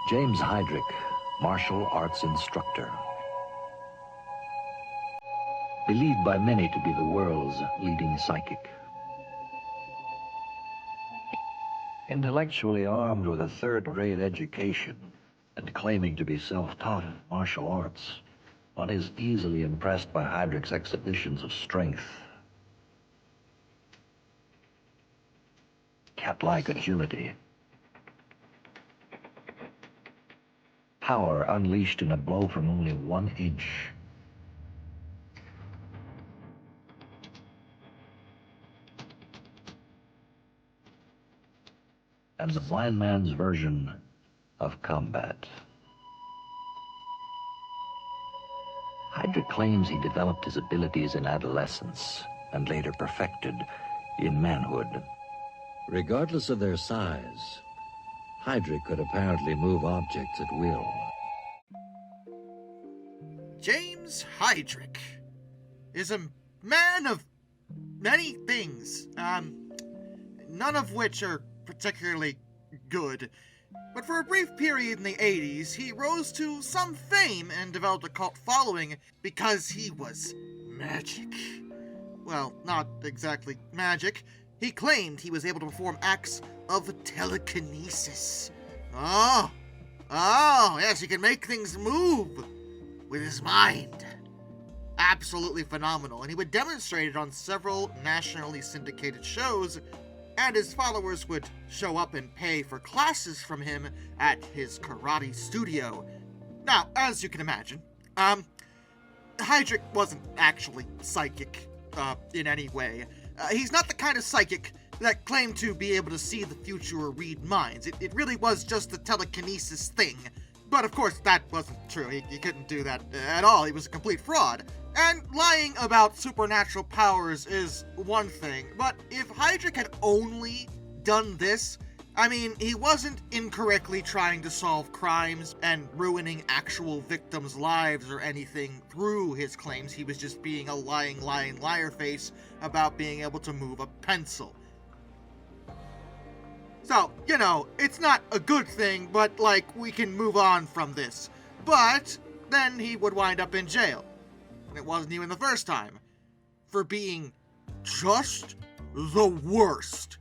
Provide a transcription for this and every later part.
James Hydrick, martial arts instructor. Believed by many to be the world's leading psychic. Intellectually armed with a third-grade education and claiming to be self-taught in martial arts, one is easily impressed by Hydrick's exhibitions of strength. Cat-like agility. Power unleashed in a blow from only 1 inch. And the blind man's version of combat. Hydrick claims he developed his abilities in adolescence and later perfected in manhood. Regardless of their size, Hydrick could apparently move objects at will. James Hydrick is a man of many things, none of which are particularly good. But for a brief period in the 80s, he rose to some fame and developed a cult following because he was magic. Well, not exactly magic. He claimed he was able to perform acts of telekinesis. Oh, yes, he can make things move with his mind. Absolutely phenomenal, and he would demonstrate it on several nationally syndicated shows, and his followers would show up and pay for classes from him at his karate studio. Now, as you can imagine, Hydrick wasn't actually psychic, in any way. He's not the kind of psychic that claimed to be able to see the future or read minds. It really was just the telekinesis thing. But of course, that wasn't true. He couldn't do that at all. He was a complete fraud. And lying about supernatural powers is one thing, but if Hydrick had only done this, I mean, he wasn't incorrectly trying to solve crimes and ruining actual victims' lives or anything through his claims. He was just being a lying liar face about being able to move a pencil. So, you know, it's not a good thing, but, like, we can move on from this. But then he would wind up in jail. And it wasn't even the first time, for being just the worst.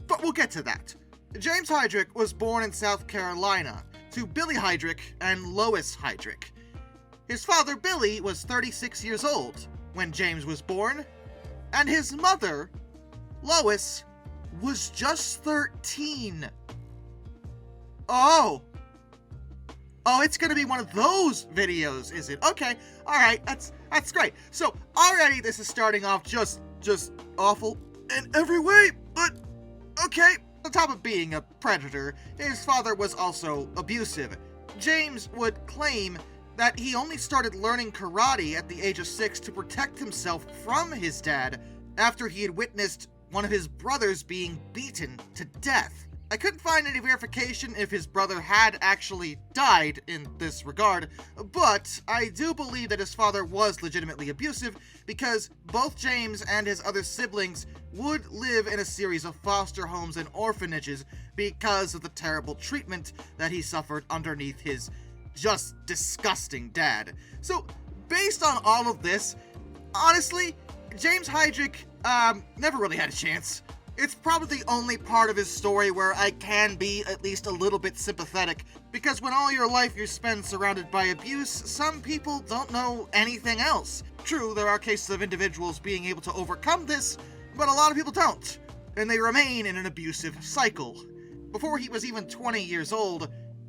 But we'll get to that. James Hydrick was born in South Carolina to Billy Hydrick and Lois Hydrick. His father, Billy, was 36 years old when James was born, and his mother, Lois, was just 13. Oh, it's gonna be one of those videos, is it? Okay, alright, that's great. So, already this is starting off just awful in every way, but okay. On top of being a predator, his father was also abusive. James would claim that he only started learning karate at the age of 6 to protect himself from his dad after he had witnessed one of his brothers being beaten to death. I couldn't find any verification if his brother had actually died in this regard, but I do believe that his father was legitimately abusive because both James and his other siblings would live in a series of foster homes and orphanages because of the terrible treatment that he suffered underneath his just disgusting dad. So, based on all of this, honestly, James Hydrick never really had a chance. It's probably the only part of his story where I can be at least a little bit sympathetic, because when all your life you spend surrounded by abuse, some people don't know anything else. True, there are cases of individuals being able to overcome this, but a lot of people don't, and they remain in an abusive cycle. Before he was even 20 years old,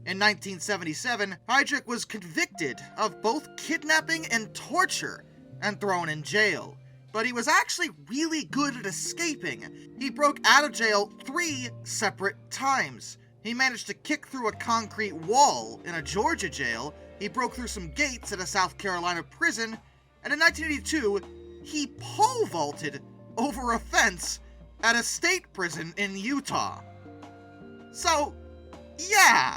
in 1977, Hydrick was convicted of both kidnapping and torture and thrown in jail. But he was actually really good at escaping. He broke out of jail 3 separate times. He managed to kick through a concrete wall in a Georgia jail, he broke through some gates at a South Carolina prison, and in 1982, he pole vaulted over a fence at a state prison in Utah. So, yeah.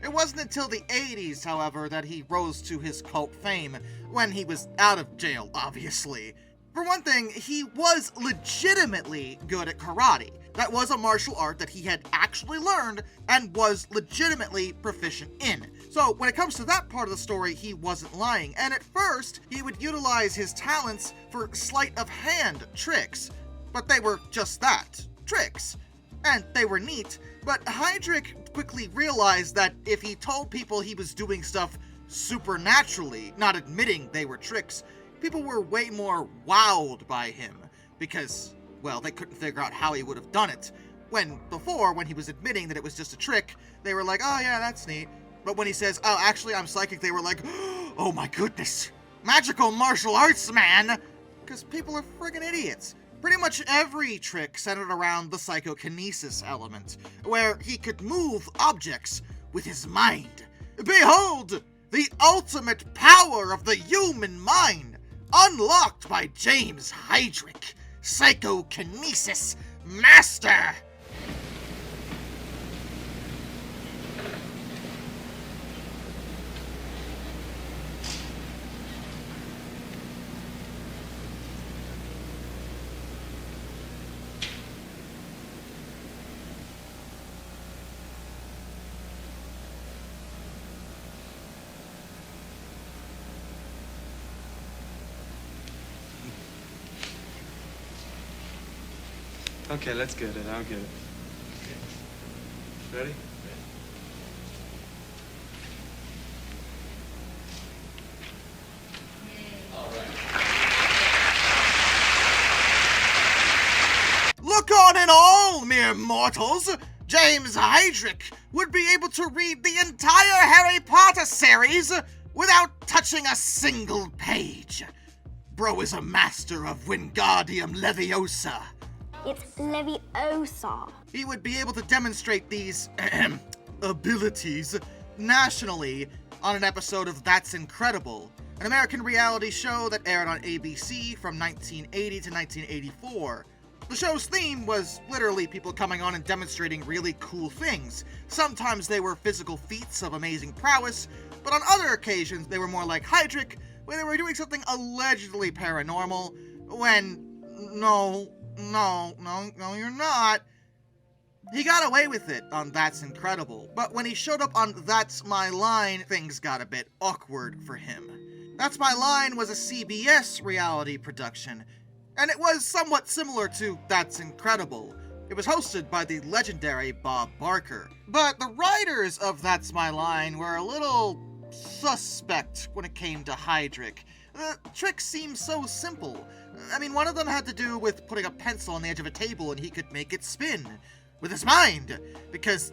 It wasn't until the 80s, however, that he rose to his cult fame, when he was out of jail, obviously. For one thing, he was legitimately good at karate. That was a martial art that he had actually learned and was legitimately proficient in. So when it comes to that part of the story, he wasn't lying. And at first, he would utilize his talents for sleight of hand tricks. But they were just that, tricks. And they were neat, but Hydrick quickly realized that if he told people he was doing stuff supernaturally, not admitting they were tricks, people were way more wowed by him, because, well, they couldn't figure out how he would have done it. When he was admitting that it was just a trick, they were like, oh yeah, that's neat. But when he says, oh, actually, I'm psychic, they were like, oh my goodness, magical martial arts, man! Because people are friggin' idiots. Pretty much every trick centered around the psychokinesis element, where he could move objects with his mind. Behold, the ultimate power of the human mind, unlocked by James Hydrick, psychokinesis master! Okay, let's get it. I'll get it. Okay. Ready? Look on and all, mere mortals! James Hydrick would be able to read the entire Harry Potter series without touching a single page. Bro is a master of Wingardium Leviosa. It's Leviosa. He would be able to demonstrate these abilities nationally on an episode of That's Incredible, an American reality show that aired on ABC from 1980 to 1984. The show's theme was literally people coming on and demonstrating really cool things. Sometimes they were physical feats of amazing prowess, but on other occasions they were more like Hydrick, where they were doing something allegedly paranormal, when no, you're not. He got away with it on That's Incredible, but when he showed up on That's My Line, things got a bit awkward for him. That's My Line was a CBS reality production, and it was somewhat similar to That's Incredible. It was hosted by the legendary Bob Barker. But the writers of That's My Line were a little suspect when it came to Hydrick. The tricks seemed so simple. I mean, one of them had to do with putting a pencil on the edge of a table and he could make it spin with his mind, because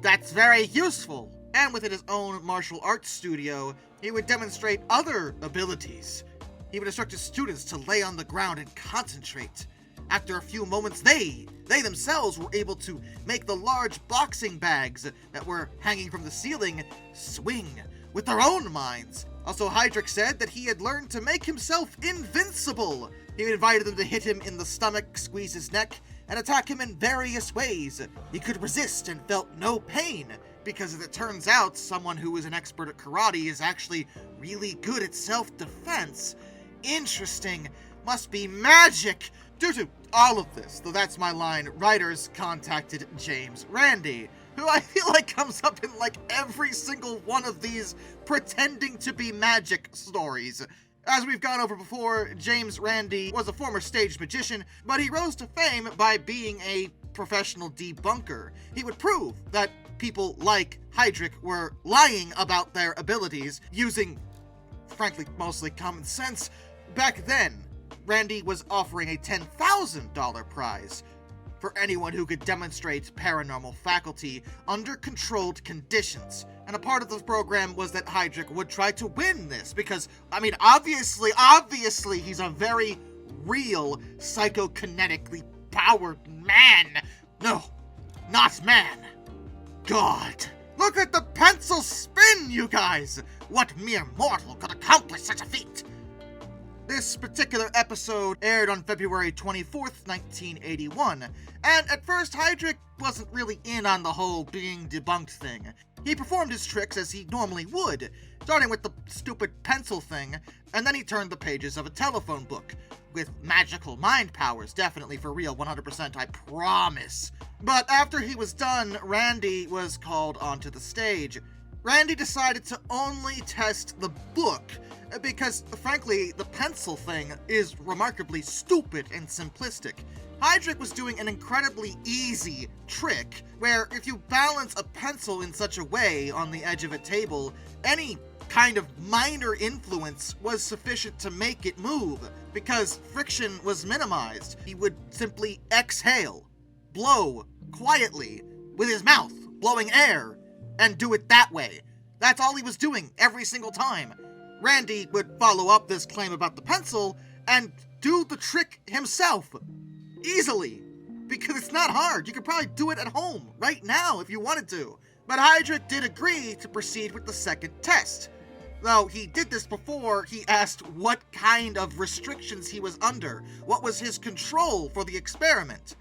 that's very useful. And within his own martial arts studio, he would demonstrate other abilities. He would instruct his students to lay on the ground and concentrate. After a few moments, they themselves were able to make the large boxing bags that were hanging from the ceiling swing with their own minds. Also, Hydrick said that he had learned to make himself invincible. He invited them to hit him in the stomach, squeeze his neck, and attack him in various ways. He could resist and felt no pain, because as it turns out, someone who is an expert at karate is actually really good at self-defense. Interesting. Must be magic. Due to all of this, the That's My Line writers contacted James Randi, who I feel like comes up in like every single one of these pretending to be magic stories. As we've gone over before, James Randi was a former stage magician, but he rose to fame by being a professional debunker. He would prove that people like Hydrick were lying about their abilities using, frankly, mostly common sense. Back then, Randi was offering a $10,000 prize for anyone who could demonstrate paranormal faculty under controlled conditions. And a part of the program was that Hydrick would try to win this because, I mean, obviously, he's a very real, psychokinetically powered man. No, not man. God. Look at the pencil spin, you guys! What mere mortal could accomplish such a feat? This particular episode aired on February 24th, 1981, and at first Hydrick wasn't really in on the whole being debunked thing. He performed his tricks as he normally would, starting with the stupid pencil thing, and then he turned the pages of a telephone book, with magical mind powers, definitely for real, 100%, I promise. But after he was done, Randi was called onto the stage. Randi decided to only test the book, because, frankly, the pencil thing is remarkably stupid and simplistic. Hydrick was doing an incredibly easy trick, where if you balance a pencil in such a way on the edge of a table, any kind of minor influence was sufficient to make it move, because friction was minimized. He would simply exhale, blow quietly, with his mouth, blowing air, and do it that way. That's all he was doing every single time. Randi would follow up this claim about the pencil and do the trick himself. Easily. Because it's not hard. You could probably do it at home right now if you wanted to. But Hydrick did agree to proceed with the second test. Though he did this before he asked what kind of restrictions he was under. What was his control for the experiment?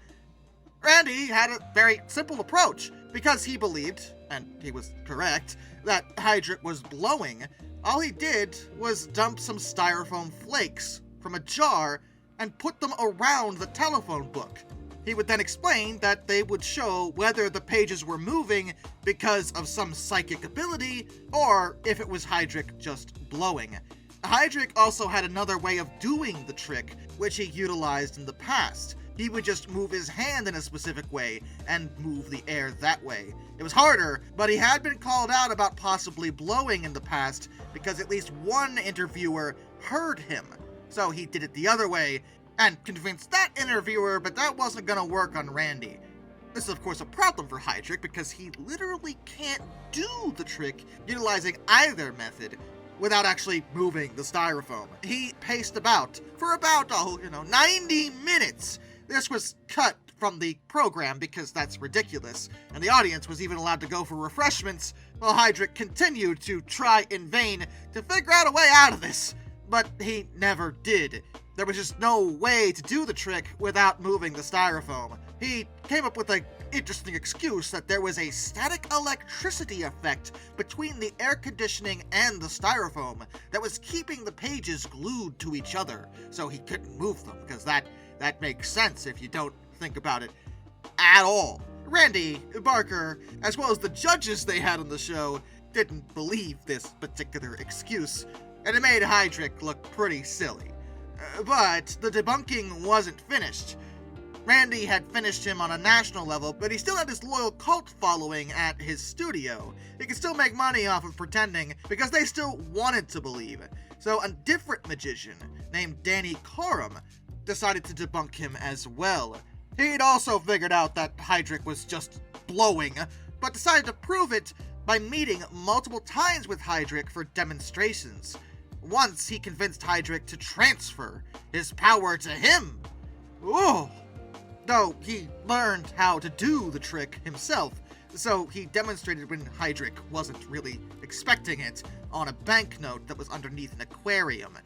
Randi had a very simple approach. Because he believed, and he was correct, that Hydrick was blowing, all he did was dump some styrofoam flakes from a jar and put them around the telephone book. He would then explain that they would show whether the pages were moving because of some psychic ability, or if it was Hydrick just blowing. Hydrick also had another way of doing the trick, which he utilized in the past. He would just move his hand in a specific way and move the air that way. It was harder, but he had been called out about possibly blowing in the past because at least one interviewer heard him. So he did it the other way and convinced that interviewer, but that wasn't going to work on Randi. This is of course a problem for Hydrick because he literally can't do the trick utilizing either method without actually moving the styrofoam. He paced about for about, 90 minutes. This was cut from the program because that's ridiculous, and the audience was even allowed to go for refreshments while Hydrick continued to try in vain to figure out a way out of this. But he never did. There was just no way to do the trick without moving the styrofoam. He came up with an interesting excuse that there was a static electricity effect between the air conditioning and the styrofoam that was keeping the pages glued to each other, so he couldn't move them, because that makes sense if you don't think about it at all. Randi, Barker, as well as the judges they had on the show, didn't believe this particular excuse, and it made Hydrick look pretty silly. But the debunking wasn't finished. Randi had finished him on a national level, but he still had his loyal cult following at his studio. He could still make money off of pretending, because they still wanted to believe. So a different magician, named Danny Corum, decided to debunk him as well. He'd also figured out that Hydrick was just blowing, but decided to prove it by meeting multiple times with Hydrick for demonstrations. Once he convinced Hydrick to transfer his power to him. Ooh! Though he learned how to do the trick himself, so he demonstrated when Hydrick wasn't really expecting it on a banknote that was underneath an aquarium.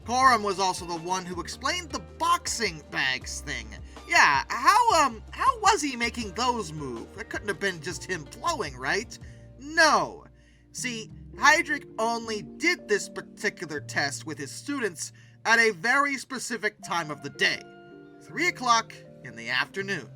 Corum was also the one who explained the boxing bags thing. Yeah, how was he making those move? That couldn't have been just him blowing, right? No. See, Hydrick only did this particular test with his students at a very specific time of the day. 3 o'clock in the afternoon.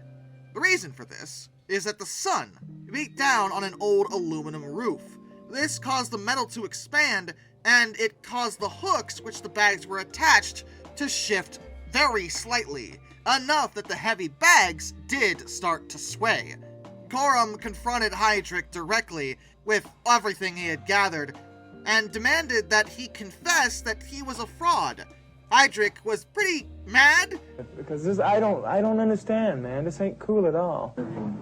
The reason for this is that the sun beat down on an old aluminum roof. This caused the metal to expand, and it caused the hooks which the bags were attached to shift very slightly, enough that the heavy bags did start to sway. Corum confronted Hydrick directly with everything he had gathered, and demanded that he confess that he was a fraud. Hydrick was pretty mad. Because I don't understand, man. This ain't cool at all.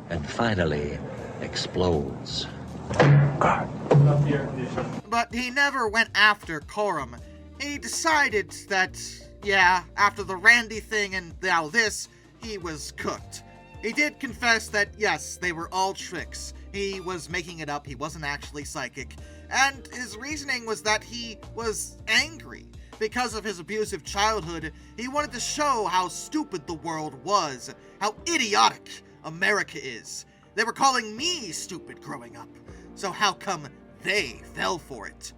And finally explodes. God. But he never went after Corum. He decided that, yeah, after the Randi thing and now this, he was cooked. He did confess that, yes, they were all tricks. He was making it up, he wasn't actually psychic. And his reasoning was that he was angry. Because of his abusive childhood, he wanted to show how stupid the world was, how idiotic America is. They were calling me stupid growing up. so how come they fell for it?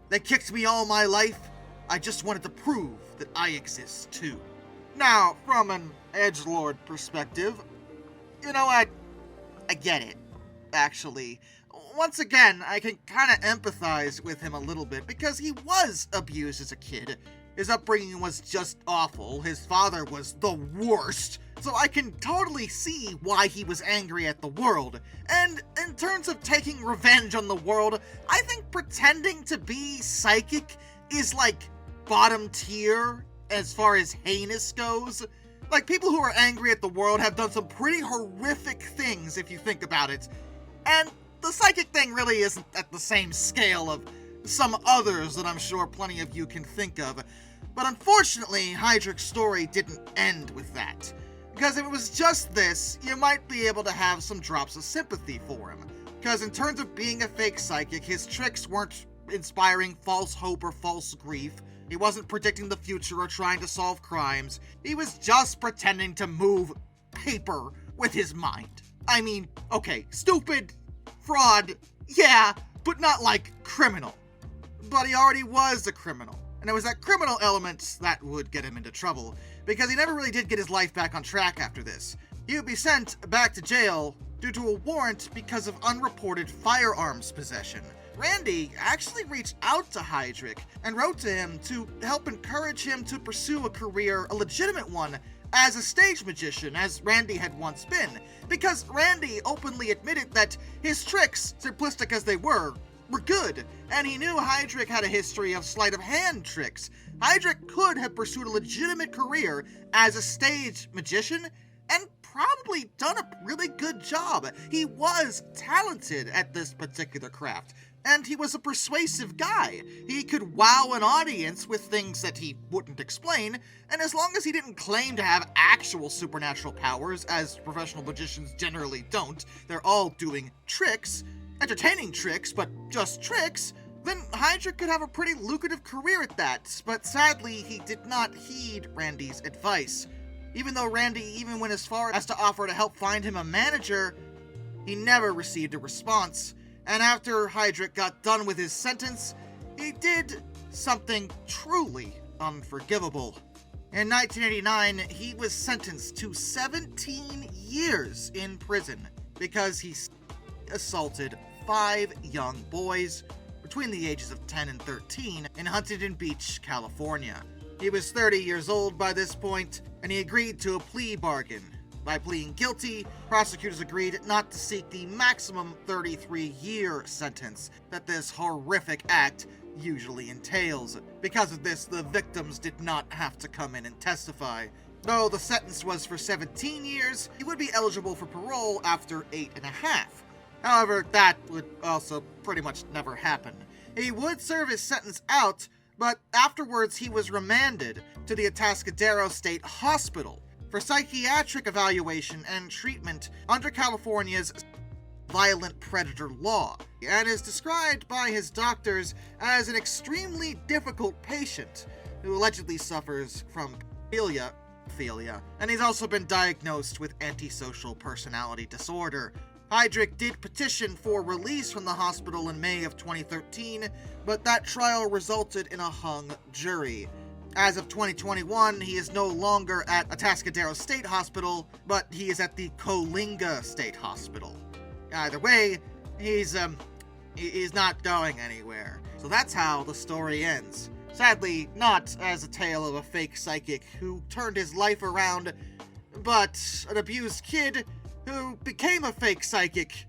They kicked me all my life. I just wanted to prove that I exist too. Now, from an edgelord perspective, you know what? I get it, actually. Once again, I can kind of empathize with him a little bit because he was abused as a kid. His upbringing was just awful. His father was the worst. So I can totally see why he was angry at the world. And in terms of taking revenge on the world, I think pretending to be psychic is like bottom tier as far as heinous goes. Like, people who are angry at the world have done some pretty horrific things if you think about it. And the psychic thing really isn't at the same scale of some others that I'm sure plenty of you can think of. But unfortunately, Hydrick's story didn't end with that. Because if it was just this, you might be able to have some drops of sympathy for him. Because in terms of being a fake psychic, his tricks weren't inspiring false hope or false grief. He wasn't predicting the future or trying to solve crimes. He was just pretending to move paper with his mind. I mean, okay, stupid, fraud, yeah, but not like criminal. But he already was a criminal. And it was that criminal element that would get him into trouble, because he never really did get his life back on track after this. He would be sent back to jail due to a warrant because of unreported firearms possession. Randi actually reached out to Hydrick and wrote to him to help encourage him to pursue a career, a legitimate one, as a stage magician, as Randi had once been, because Randi openly admitted that his tricks, simplistic as they were good, and he knew Hydrick had a history of sleight of hand tricks. Hydrick could have pursued a legitimate career as a stage magician and probably done a really good job. He was talented at this particular craft, and he was a persuasive guy. He could wow an audience with things that he wouldn't explain, and as long as he didn't claim to have actual supernatural powers, as professional magicians generally don't, they're all doing tricks, entertaining tricks, but just tricks, then Hydrick could have a pretty lucrative career at that. But sadly, he did not heed Randi's advice. Even though Randi even went as far as to offer to help find him a manager, he never received a response. And after Hydrick got done with his sentence, he did something truly unforgivable. In 1989, he was sentenced to 17 years in prison because he assaulted 5 young boys between the ages of 10 and 13 in Huntington Beach, California. He was 30 years old by this point, and he agreed to a plea bargain. By pleading guilty, prosecutors agreed not to seek the maximum 33-year sentence that this horrific act usually entails. Because of this, the victims did not have to come in and testify. Though the sentence was for 17 years, he would be eligible for parole after 8.5. However, that would also pretty much never happen. He would serve his sentence out, but afterwards he was remanded to the Atascadero State Hospital for psychiatric evaluation and treatment under California's violent predator law, and is described by his doctors as an extremely difficult patient who allegedly suffers from pedophilia, and he's also been diagnosed with antisocial personality disorder. Hydrick did petition for release from the hospital in May of 2013, but that trial resulted in a hung jury. As of 2021, he is no longer at Atascadero State Hospital, but he is at the Coalinga State Hospital. Either way, he's not going anywhere. So that's how the story ends. Sadly, not as a tale of a fake psychic who turned his life around, but an abused kid who became a fake psychic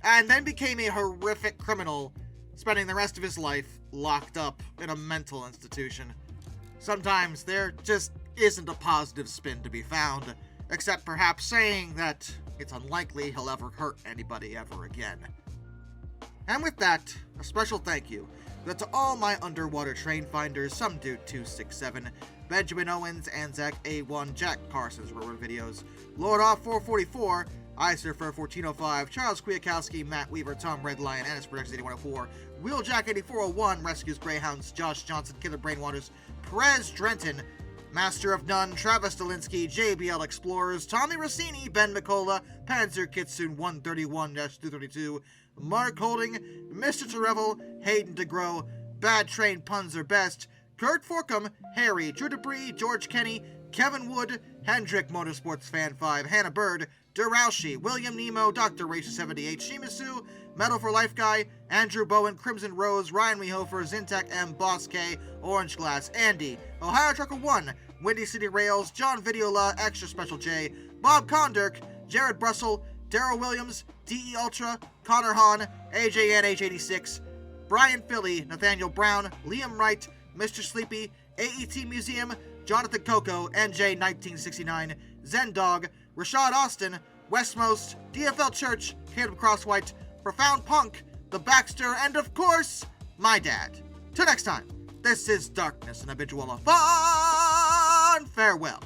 and then became a horrific criminal, spending the rest of his life locked up in a mental institution. Sometimes there just isn't a positive spin to be found, except perhaps saying that it's unlikely he'll ever hurt anybody ever again. And with that, a special thank you to all my underwater train finders, Some Dude 267, Benjamin Owens, Anzac A1, Jack Parsons Railroad Videos, Lord Off 444, Isurfer 1405, Charles Kwiatkowski, Matt Weaver, Tom Red Lion, Ennis Productions 8104, Wheeljack 8401, Rescues Greyhounds, Josh Johnson, Killer Brainwaters, Perez Drenton, Master of None, Travis Delinsky, JBL Explorers, Tommy Rossini, Ben McCullough, Panzer Kitsune 131-232, Mark Holding, Mr. Terevel, Hayden DeGrow, Bad Train Puns Are Best, Kurt Forkham, Harry, Drew Debris, George Kenny, Kevin Wood, Hendrick Motorsports Fan 5, Hannah Bird, Duraushi, William Nemo, Dr. Racer78, Shimasu, Metal for Life Guy, Andrew Bowen, Crimson Rose, Ryan Wehofer, Zintac M, Boss K, Orange Glass, Andy, Ohio Trucker 1, Windy City Rails, John Videola, Extra Special J, Bob Condirk, Jared Brussel, Daryl Williams, DE Ultra, Connor Hahn, AJNH86, Brian Philly, Nathaniel Brown, Liam Wright, Mr. Sleepy, AET Museum, Jonathan Coco, NJ1969, Zen Dog, Rashad Austin, Westmost, DFL Church, Caleb Crosswhite, Profound Punk, The Baxter, and of course, my dad. Till next time, this is Darkness and Abidjuala. Fun! Farewell.